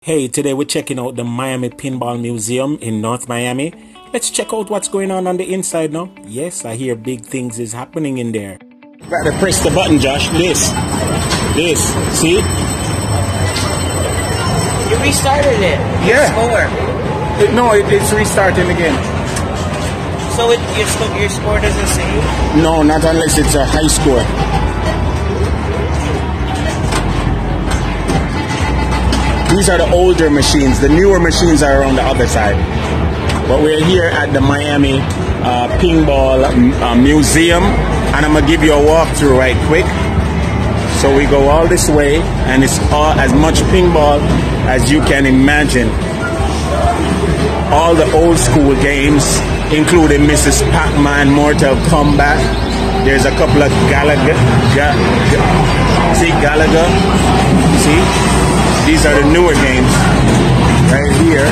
Hey, today we're checking out the Miami Pinball Museum in North Miami. Let's check out what's going on the inside now. Yes, I hear big things is happening in there. Gotta press the button, Josh. This, see? You restarted it. Yeah. It's restarting again. So your score doesn't save? No, not unless it's a high score. These are the older machines. The newer machines are on the other side. But we're here at the Miami Pinball Museum, and I'm gonna give you a walkthrough right quick. So we go all this way, and it's all as much pinball as you can imagine. All the old school games, including Mrs. Pac-Man, Mortal Kombat. There's a couple of Galaga. See Galaga? See? These are the newer games right here.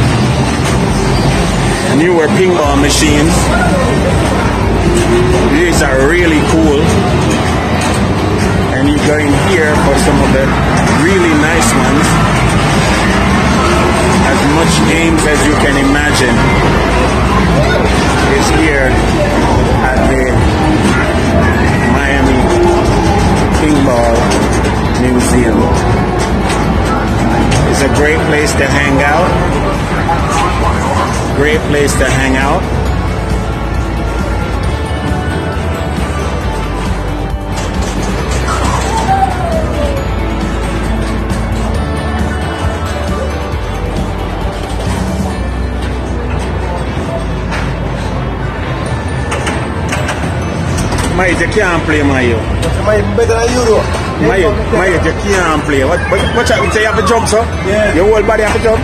Newer pinball machines. These are really cool. And you go in here for some of the really nice ones. As much games as you can imagine is here at the Miami Pinball Museum. It's a great place to hang out. Great place to hang out. Mate, you can't play Mayo. Better than you though. Mayo, you can't play. What you say? You have to jump, sir? Yeah. Your whole body have to jump?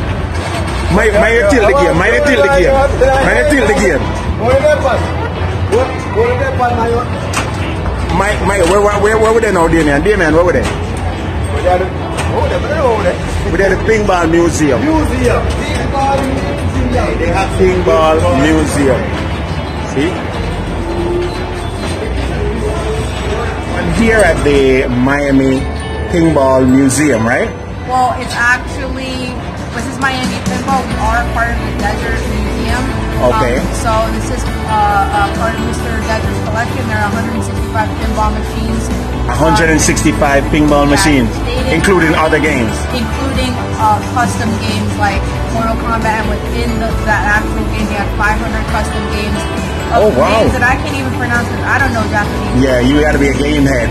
Mayo, tilt the game. Mayo, tilt the game. Mayo, tilt the game. Go to that part. Go to that part, Mayo. Mayo, where were they now, Damien? Damien, where were they? Over there. We're at the Pinball Museum. Museum. Pinball Museum. They have Pinball Museum. See? Here at the Miami Pinball Museum, right? Well, it's actually, this is Miami Pinball. We are part of the Desert Museum. Okay. So this is part of Mr. Desert's collection. There are 165 pinball machines. 165 pinball machines, including other games. Including custom games like Mortal Kombat, and within that actual game, they have 500 custom games. Oh, wow. Names that I can't even pronounce because I don't know Japanese. Yeah, you got to be a game head.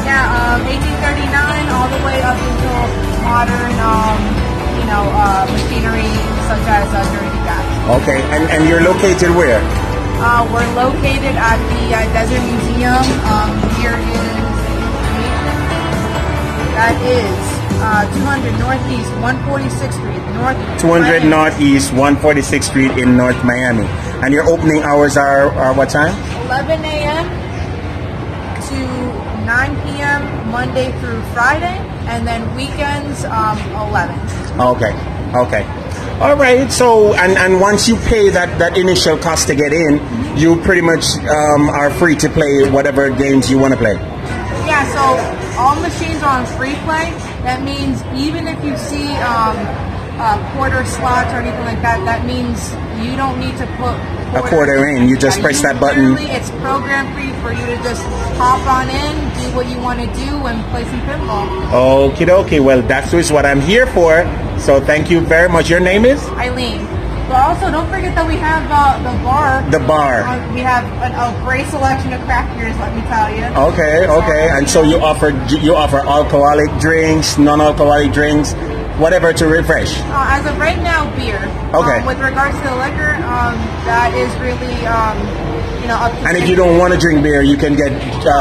Yeah, 1839 all the way up until modern, machinery such as dirty gas. Okay, and you're located where? We're located at the Desert Museum. Here is, that is 200 Northeast 146th Street. 200 Northeast 146th Street in North Miami. And your opening hours are what time? 11 a.m. to 9 p.m. Monday through Friday, and then weekends 11. Okay. All right. So and once you pay that initial cost to get in, you pretty much are free to play whatever games you want to play. Yeah. So all machines are on free play. That means even if you see quarter slots or anything like that, that means you don't need to put a quarter in. You just press that button. It's program free for you to just hop on in, do what you want to do, and play some pinball. Okie dokie. Well, that's just what I'm here for. So thank you very much. Your name is? Eileen. But also, don't forget that we have the bar. The bar. We have a great selection of craft beers, let me tell you. Okay. And so you offer alcoholic drinks, non-alcoholic drinks, whatever to refresh. As of right now, beer. Okay. With regards to the liquor, that is really, up to And if you don't want to drink beer, you can get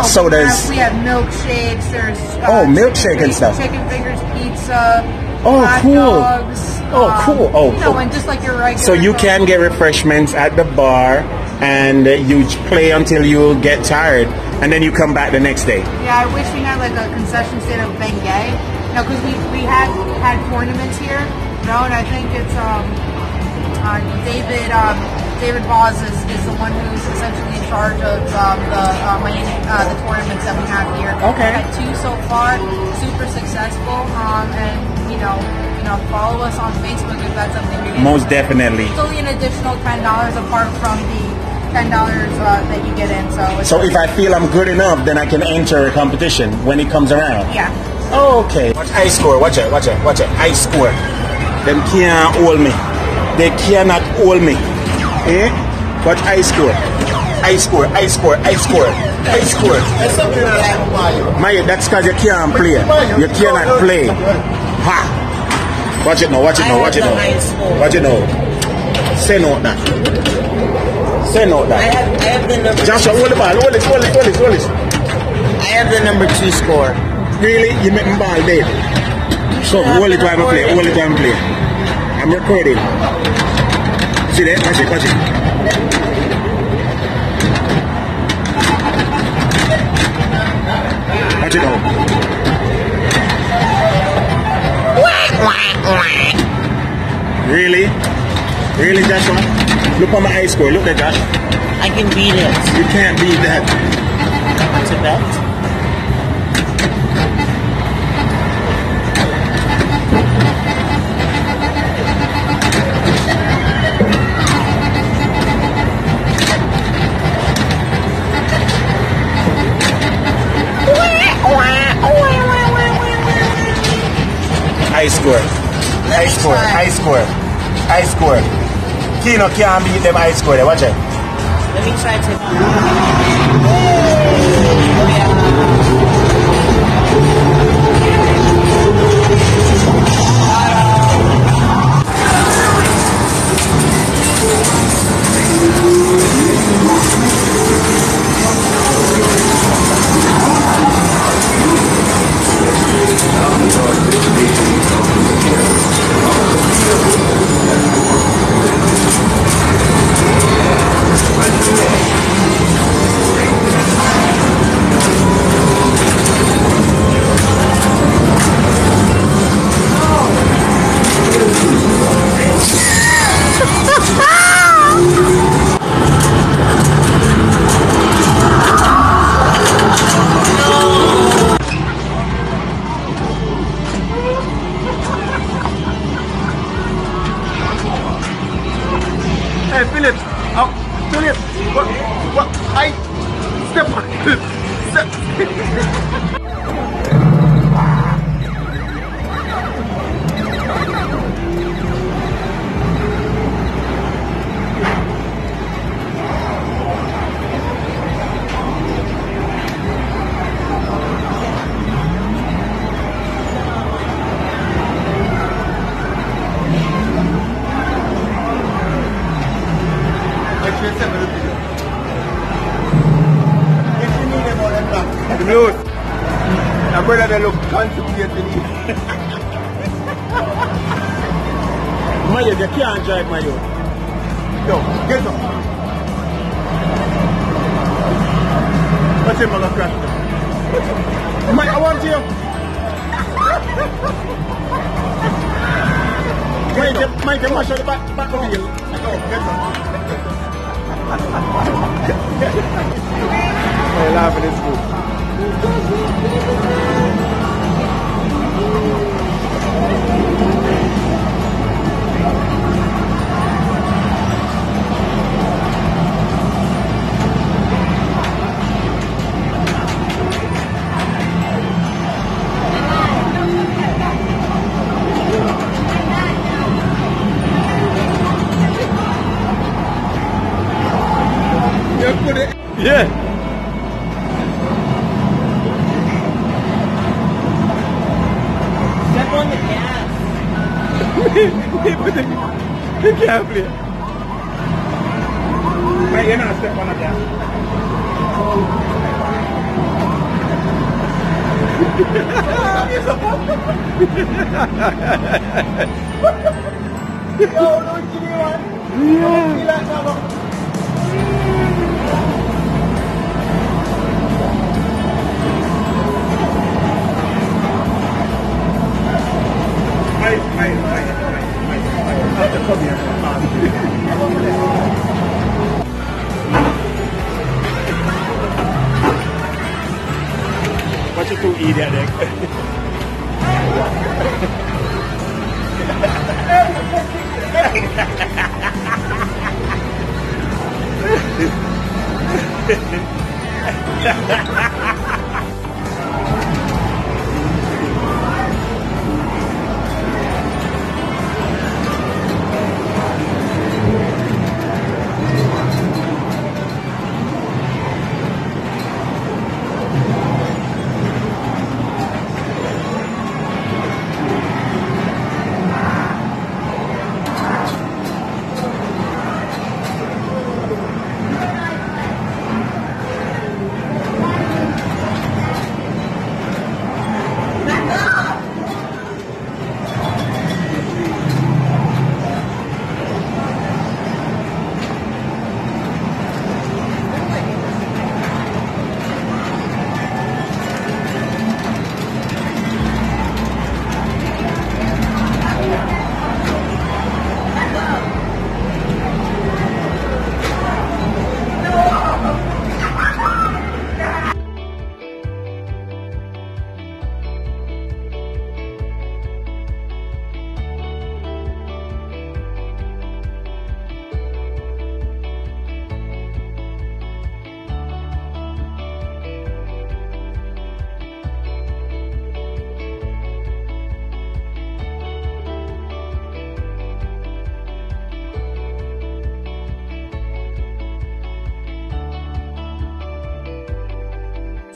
sodas. We have milkshakes. There's milkshake and stuff. Chicken fingers, pizza. Oh, cool. Dogs, cool. Cool. And just like your regular. So you can get refreshments at the bar, and you play until you get tired, and then you come back the next day. Yeah, I wish we had like a concession stand of Bengay. Because we had tournaments here, and I think it's David Boz is the one who's essentially in charge of the tournaments that we have here. Okay. We've had 2 so far, super successful, and follow us on Facebook if that's something you're interested in. Most definitely. It's only an additional $10 apart from the $10 that you get in. So if I feel I'm good enough, then I can enter a competition when it comes around. Yeah. Okay. Watch ice score. Watch it. Ice score. Them can't hold me. They cannot hold me. Eh? Watch ice score. Ice score. Maya, that's because you can't play. You cannot play. Ha! Watch it now. Watch it now. Send out that. I have the number. Joshua, hold the ball. Hold it. I have the number 2 score. Really? You make me ball dead. So hold it while I play. I'm recording. See that? Watch it. Watch it now. Really, Joshua? Look on my ice score. Look at Josh. I can beat it. You can't beat that. It's a bet. Ice score. Kino can't beat them ice score. Watch it. Let me try to. Hey, Philip. Philip. What? I step on. News. I'm going to look contributing. Mayo, you can't drive Mayo. Yo, get up. What's him on the crash? I want you. Mike, you mash out the back of you. Go, get up. I'm laughing, it's good. Yeah. Step on the gas. He can't play. Wait, you're not step on the gas. No, don't give me one. Yeah. What you two idiot there?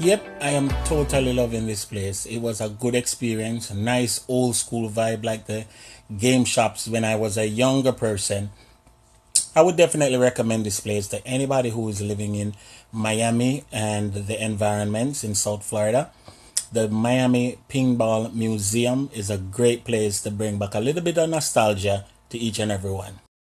Yep, I am totally loving this place. It was a good experience, a nice old school vibe like the game shops when I was a younger person. I would definitely recommend this place to anybody who is living in Miami and the environments in South Florida. The Miami Pinball Museum is a great place to bring back a little bit of nostalgia to each and every one.